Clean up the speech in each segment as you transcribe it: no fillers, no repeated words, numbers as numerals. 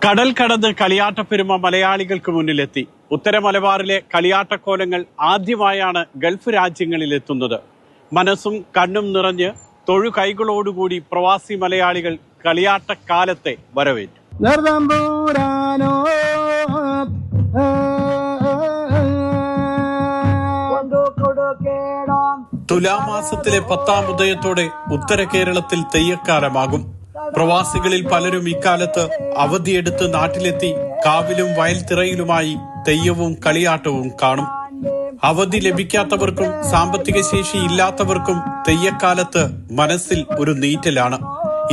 കടൽ കടന്ന് കളിയാട്ടപ്പെരുമ മലയാളികൾക്ക് മുന്നിലെത്തി. ഉത്തര മലബാറിലെ കളിയാട്ടക്കോലങ്ങൾ ആദ്യമായാണ് ഗൾഫ് രാജ്യങ്ങളിലെത്തുന്നത്. മനസ്സും കണ്ണും നിറഞ്ഞ് തൊഴുകൈകളോടുകൂടി പ്രവാസി മലയാളികൾ കളിയാട്ടക്കാലത്തെ വരവേറ്റു. തുലാമാസത്തിലെ 10-ാം ഉദയത്തോടെ ഉത്തര കേരളത്തിൽ തെയ്യക്കാലമാകും. പ്രവാസികളിൽ പലരും ഇക്കാലത്ത് അവധിയെടുത്ത് നാട്ടിലെത്തി കാവിലും വയൽത്തിറയിലുമായി തെയ്യവും കളിയാട്ടവും കാണും. അവധി ലഭിക്കാത്തവർക്കും സാമ്പത്തിക ശേഷി ഇല്ലാത്തവർക്കും തെയ്യക്കാലത്ത് മനസ്സിൽ ഒരു നീറ്റലാണ്.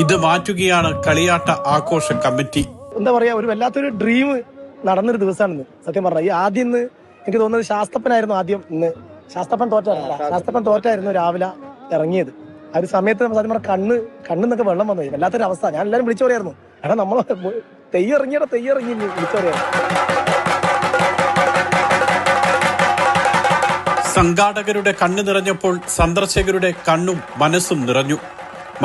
ഇത് മാറ്റുകയാണ് കളിയാട്ട ആഘോഷ കമ്മിറ്റി. എന്താ പറയാ, ഒരു വല്ലാത്തൊരു ഡ്രീം നടന്നൊരു ദിവസമാണിന്ന്. സത്യം പറഞ്ഞ ഈ ആദ്യം ഇന്ന് എനിക്ക് തോന്നുന്നത് ശാസ്തപ്പനായിരുന്നു ആദ്യം. ഇന്ന് ശാസ്തപ്പൻ തോറ്റായിരുന്നു രാവിലെ ഇറങ്ങിയത്. ആ ഒരു സമയത്ത് സത്യം പറഞ്ഞ കണ്ണിന്നൊക്കെ വെള്ളം വന്നു. വല്ലാത്തൊരു അവസ്ഥ. ഞാൻ എല്ലാവരും വിളിച്ചു പറയായിരുന്നു, എടാ നമ്മളെ തെയ്യിറങ്ങി വിളിച്ചു പറയായിരുന്നു. സംഘാടകരുടെ കണ്ണ് നിറഞ്ഞപ്പോൾ സന്ദർശകരുടെ കണ്ണും മനസ്സും നിറഞ്ഞു.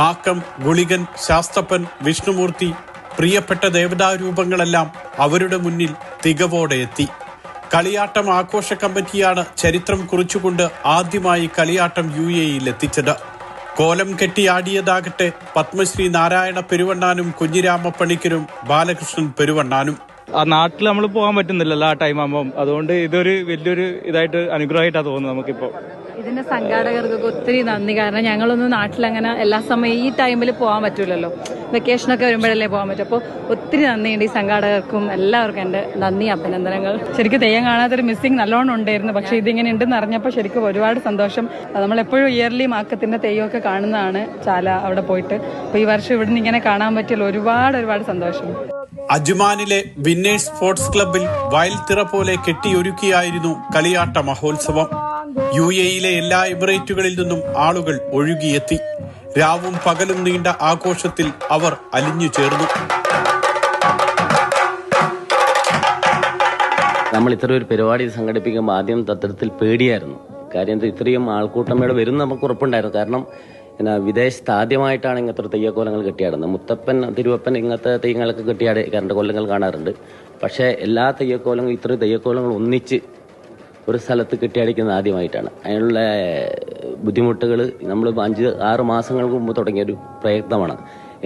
മാക്കം, ഗുളികൻ, ശാസ്തപ്പൻ, വിഷ്ണുമൂർത്തി, പ്രിയപ്പെട്ട ദേവതാരൂപങ്ങളെല്ലാം അവരുടെ മുന്നിൽ തികവോടെ എത്തി. കളിയാട്ടം ആഘോഷ കമ്മിറ്റിയാണ് ചരിത്രം കുറിച്ചുകൊണ്ട് ആദ്യമായി കളിയാട്ടം UAEയിൽ എത്തിച്ചത്. കോലം കെട്ടിയാടിയതാകട്ടെ പത്മശ്രീ നാരായണ പെരുവണ്ണാനും കുഞ്ഞിരാമ പണിക്കരും ബാലകൃഷ്ണൻ പെരുവണ്ണാനും. ആ നാട്ടിൽ നമ്മൾ പോകാൻ പറ്റുന്നില്ലല്ലോ ആ ടൈം ആകുമ്പോൾ. അതുകൊണ്ട് ഇതൊരു വലിയൊരു അനുഗ്രഹമായിട്ടാണ് തോന്നുന്നത് നമുക്കിപ്പോ. ഇതിന്റെ സംഘാടകർക്കൊക്കെ ഒത്തിരി നന്ദി. കാരണം ഞങ്ങളൊന്നും നാട്ടിലങ്ങനെ എല്ലാ സമയം ഈ ടൈമിൽ പോകാൻ പറ്റൂലല്ലോ, വെക്കേഷനൊക്കെ വരുമ്പോഴല്ലേ പോകാൻ പറ്റും. അപ്പോൾ ഒത്തിരി നന്ദിയുണ്ട് ഈ സംഘാടകർക്കും എല്ലാവർക്കും എൻ്റെ നന്ദി, അഭിനന്ദനങ്ങൾ. ശരിക്കും തെയ്യം കാണാത്തൊരു മിസ്സിങ് നല്ലോണം ഉണ്ടായിരുന്നു. പക്ഷെ ഇതിങ്ങനെ ഉണ്ടെന്ന് അറിഞ്ഞപ്പോൾ ശരിക്കും ഒരുപാട് സന്തോഷം. നമ്മളെപ്പോഴും ഇയർലി മാക്കത്തിന്റെ തെയ്യമൊക്കെ കാണുന്നതാണ് ചാല അവിടെ പോയിട്ട്. അപ്പോൾ ഈ വർഷം ഇവിടുന്ന് ഇങ്ങനെ കാണാൻ പറ്റിയല്ലോ, ഒരുപാട് സന്തോഷം. അജ്മാനിലെ വിന്നേഴ്സ് സ്പോർട്സ് ക്ലബിൽ വയൽത്തിറ പോലെ കെട്ടിയൊരുക്കിയായിരുന്നു കളിയാട്ട മഹോത്സവം. UAEയിലെ എല്ലാ എമിറേറ്റുകളിൽ നിന്നും ആളുകൾ ഒഴുകിയെത്തി. രാവും പകലും നീണ്ട ആഘോഷത്തിൽ അവർ അലിഞ്ഞു ചേർന്നു. നമ്മൾ ഇത്ര ഒരു പരിപാടി സംഘടിപ്പിക്കുമ്പോൾ ആദ്യം തത്രത്തിൽ പേടിയായിരുന്നു. കാര്യം ഇത്രയും ആൾക്കൂട്ടം ഇവിടെ വരും നമുക്ക് ഉറപ്പുണ്ടായിരുന്നു. കാരണം വിദേശത്ത് ആദ്യമായിട്ടാണ് ഇങ്ങനത്തെ തെയ്യക്കോലങ്ങൾ കെട്ടിയാടുന്നത്. മുത്തപ്പൻ, തിരുവപ്പൻ ഇങ്ങനത്തെ തെയ്യങ്ങളൊക്കെ കെട്ടിയാടേണ്ട കൊല്ലങ്ങൾ കാണാറുണ്ട്. പക്ഷേ എല്ലാ തെയ്യക്കോലങ്ങളും ഇത്രയും തെയ്യക്കോലങ്ങൾ ഒന്നിച്ച് ഒരു സ്ഥലത്ത് കെട്ടിയാടിക്കുന്നത് ആദ്യമായിട്ടാണ്. അതിനുള്ള ബുദ്ധിമുട്ടുകൾ നമ്മൾ 5-6 മാസങ്ങൾക്ക് മുമ്പ് തുടങ്ങിയൊരു പ്രയത്നമാണ്.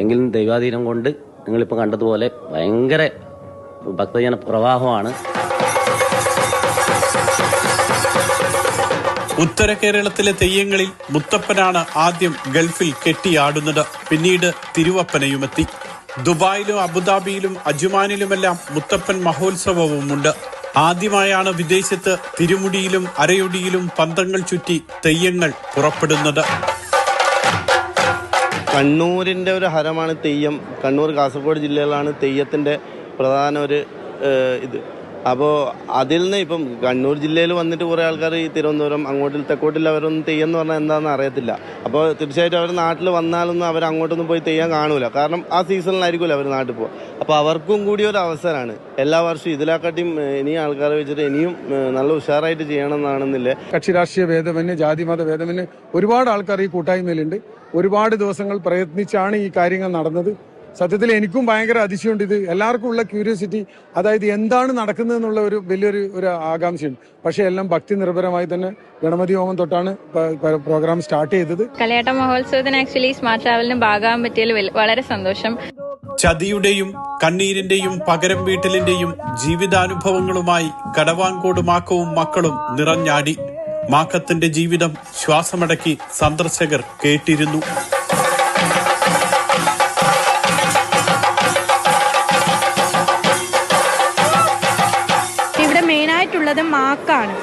എങ്കിലും ദൈവാധീനം കൊണ്ട് നിങ്ങളിപ്പോൾ കണ്ടതുപോലെ ഭയങ്കര ഭക്തജന പ്രവാഹമാണ്. ഉത്തര കേരളത്തിലെ തെയ്യങ്ങളിൽ മുത്തപ്പനാണ് ആദ്യം ഗൾഫിൽ കെട്ടിയാടുന്നത്. പിന്നീട് തിരുവപ്പനയുമെത്തി. ദുബായിലും അബുദാബിയിലും അജ്മാനിലുമെല്ലാം മുത്തപ്പൻ മഹോത്സവവുമുണ്ട്. ആദ്യമായാണ് വിദേശത്ത് തിരുമുടിയിലും അരയൊടിയിലും പന്തങ്ങൾ ചുറ്റി തെയ്യങ്ങൾ പുറപ്പെടുന്നത്. കണ്ണൂരിൻ്റെ ഒരു ഹരമാണ് തെയ്യം. കണ്ണൂർ, കാസർഗോഡ് ജില്ലകളാണ് തെയ്യത്തിൻ്റെ പ്രധാന ഒരു ഇത്. അപ്പോൾ അതിൽ നിന്ന് ഇപ്പം കണ്ണൂർ ജില്ലയിൽ വന്നിട്ട് കുറേ ആൾക്കാർ ഈ തിരുവനന്തപുരം അങ്ങോട്ടിൽ തെക്കോട്ടിൽ അവരൊന്നും തെയ്യം എന്ന് പറഞ്ഞാൽ എന്താണെന്ന് അറിയത്തില്ല. അപ്പോൾ തീർച്ചയായിട്ടും അവർ നാട്ടിൽ വന്നാലൊന്നും അവർ അങ്ങോട്ടൊന്നും പോയി തെയ്യം കാണൂല. കാരണം ആ സീസണിലായിരിക്കുമല്ലോ അവർ നാട്ടിൽ പോകുക. അപ്പോൾ അവർക്കും കൂടി ഒരു അവസരമാണ്. എല്ലാ വർഷവും ഇതിനെക്കാട്ടിയും ഇനിയും ആൾക്കാരെ വെച്ചിട്ട് ഇനിയും നല്ല ഉഷാറായിട്ട് ചെയ്യണമെന്നാണെന്നില്ലേ. കക്ഷി രാഷ്ട്രീയ ഭേദമന്യേ, ജാതിമത ഭേദമന്യേ ഒരുപാട് ആൾക്കാർ ഈ കൂട്ടായ്മയിലുണ്ട്. ഒരുപാട് ദിവസങ്ങൾ പ്രയത്നിച്ചാണ് ഈ കാര്യങ്ങൾ നടന്നത്. സത്യത്തിൽ എനിക്കും ഭയങ്കര അതിശയമുണ്ട്. ഇത് എല്ലാവർക്കും ഉള്ള ക്യൂരിയോസിറ്റി, അതായത് എന്താണ് നടക്കുന്നതെന്നുള്ള ഒരു വലിയൊരു ആകാംക്ഷയുണ്ട്. പക്ഷെ എല്ലാം ഭക്തി നിർഭരമായി തന്നെ ഗണപതി ഹോമം തൊട്ടാണ് പ്രോഗ്രാം സ്റ്റാർട്ട് ചെയ്തത്. കളിയാട്ട മഹോത്സവത്തിന് ആക്ച്വലി സ്മാർട്ട് ട്രാവലിന് ഭാഗമാകാൻ പറ്റിയതിൽ വളരെ സന്തോഷം. ചതിയുടെയും കണ്ണീരിന്റെയും പകരം വീട്ടലിന്റെയും ജീവിതാനുഭവങ്ങളുമായി കടവാങ്കോട് മാക്കവും മക്കളും നിറഞ്ഞാടി. മാക്കത്തിന്റെ ജീവിതം ശ്വാസമടക്കി സന്ദർശകർ കേട്ടിരുന്നു. മെയിനായിട്ടുള്ളത് മാക്കാണ്.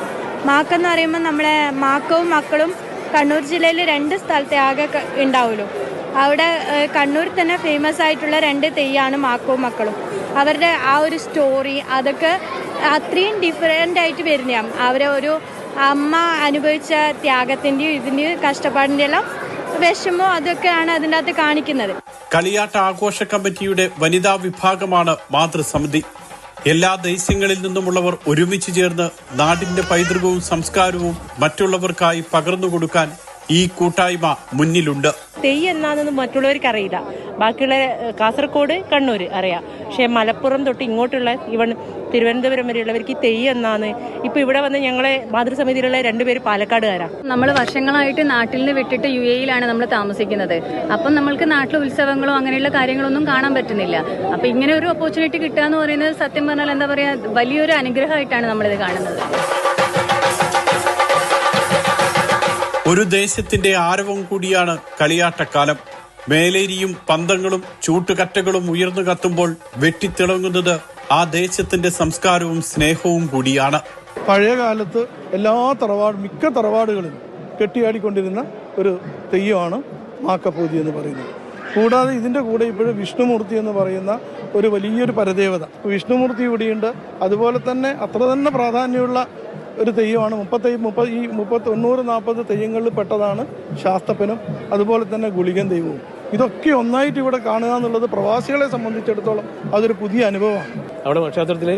മാക്കെന്ന് പറയുമ്പോൾ നമ്മളെ മാക്കവും മക്കളും കണ്ണൂർ ജില്ലയിൽ 2 സ്ഥലത്തെ ആകെ ഉണ്ടാവുമല്ലോ. അവിടെ കണ്ണൂർ തന്നെ ഫേമസ് ആയിട്ടുള്ള 2 തെയ്യാണ് മാക്കവും മക്കളും. അവരുടെ ആ ഒരു സ്റ്റോറി അതൊക്കെ അത്രയും ഡിഫറെൻ്റ് ആയിട്ട് വരുന്നതാണ്. അവരെ ഒരു അമ്മ അനുഭവിച്ച ത്യാഗത്തിൻ്റെയും ഇതിൻ്റെയും കഷ്ടപ്പാടിൻ്റെ എല്ലാം വിഷമോ അതൊക്കെയാണ് അതിൻ്റെ അകത്ത് കാണിക്കുന്നത്. കളിയാട്ട ആഘോഷ കമ്മിറ്റിയുടെ വനിതാ വിഭാഗമാണ് മാതൃസമിതി. എല്ലാ ദേശങ്ങളിൽ നിന്നുമുള്ളവർ ഒരുമിച്ച് ചേർന്ന് നാടിന്റെ പൈതൃകവും സംസ്കാരവും മറ്റുള്ളവർക്കായി പകർന്നു കൊടുക്കാൻ ഈ കൂട്ടായ്മ മുന്നിലുണ്ട്. തെയ്യം എന്നാണെന്ന് മറ്റുള്ളവർക്ക് അറിയില്ല. ബാക്കിയുള്ള കാസർഗോഡ്, കണ്ണൂർ അറിയാം. പക്ഷേ മലപ്പുറം തൊട്ട് ഇങ്ങോട്ടുള്ള ഇവൺ തിരുവനന്തപുരം വരെയുള്ളവർക്ക് തെയ്യം എന്നാണ്. ഇപ്പൊ ഇവിടെ വന്ന് ഞങ്ങളെ മാതൃസമിതിയിലുള്ള 2 പേര് പാലക്കാടുകാരാണ്. നമ്മൾ വർഷങ്ങളായിട്ട് നാട്ടിൽ നിന്ന് വിട്ടിട്ട് UAE-യിലാണ് നമ്മൾ താമസിക്കുന്നത്. അപ്പം നമ്മൾക്ക് നാട്ടിലെ ഉത്സവങ്ങളോ അങ്ങനെയുള്ള കാര്യങ്ങളൊന്നും കാണാൻ പറ്റുന്നില്ല. അപ്പൊ ഇങ്ങനെ ഒരു ഓപ്പർച്യൂണിറ്റി കിട്ടുക എന്ന് പറയുന്നത് സത്യം പറഞ്ഞാൽ എന്താ പറയാ, വലിയൊരു അനുഗ്രഹമായിട്ടാണ് നമ്മളിത് കാണുന്നത്. ഒരു ദേശത്തിന്റെ ആരവം കൂടിയാണ് കളിയാട്ടക്കാലം. മേലേരിയും പന്തങ്ങളും ചൂട്ടുകറ്റകളും ഉയർന്നു കത്തുമ്പോൾ വെട്ടിത്തിളങ്ങുന്നത് ആ ദേശത്തിന്റെ സംസ്കാരവും സ്നേഹവും കൂടിയാണ്. പഴയ കാലത്ത് മിക്ക തറവാടുകളിലും കെട്ടിയാടിക്കൊണ്ടിരുന്ന ഒരു തെയ്യമാണ് മാക്കപ്പൂതി എന്ന് പറയുന്നത്. കൂടാതെ ഇതിൻ്റെ കൂടെ ഇപ്പോഴും വിഷ്ണുമൂർത്തി എന്ന് പറയുന്ന ഒരു വലിയൊരു പരദേവത വിഷ്ണുമൂർത്തി ഇവിടെയുണ്ട്. അതുപോലെ തന്നെ അത്ര തന്നെ പ്രാധാന്യമുള്ള ഒരു തെയ്യമാണ്. 90-40 തെയ്യങ്ങളിൽ പെട്ടതാണ് ശാസ്തപ്പനും അതുപോലെ തന്നെ ഗുളികൻ ദൈവവും. ഇതൊക്കെ ഒന്നായിട്ട് ഇവിടെ കാണുക എന്നുള്ളത് പ്രവാസികളെ സംബന്ധിച്ചിടത്തോളം അതൊരു പുതിയ അനുഭവമാണ്. അവിടെ ക്ഷേത്രത്തിൽ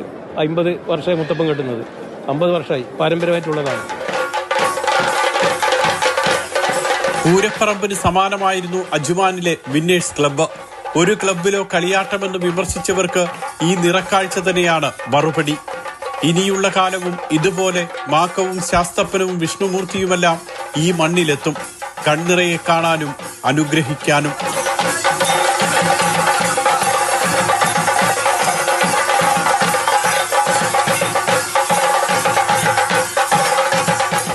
50 വർഷമായി മുത്തപ്പൻ കെട്ടുന്നത്, 50 വർഷമായി പാരമ്പര്യമായിട്ടുള്ളതാണ്. പൂരപ്പറമ്പിന് സമാനമായിരുന്നു അജ്മാനിലെ വിന്നേഴ്സ് ക്ലബ്ബ്. ഒരു ക്ലബിലോ കളിയാട്ടമെന്ന് വിമർശിച്ചവർക്ക് ഈ നിറക്കാഴ്ച തന്നെയാണ് മറുപടി. ഇനിയുള്ള കാലവും ഇതുപോലെ മാക്കവും ശാസ്തപ്പനും വിഷ്ണുമൂർത്തിയുമെല്ലാം ഈ മണ്ണിലെത്തും, കൺനിറയെ കാണാനും അനുഗ്രഹിക്കാനും.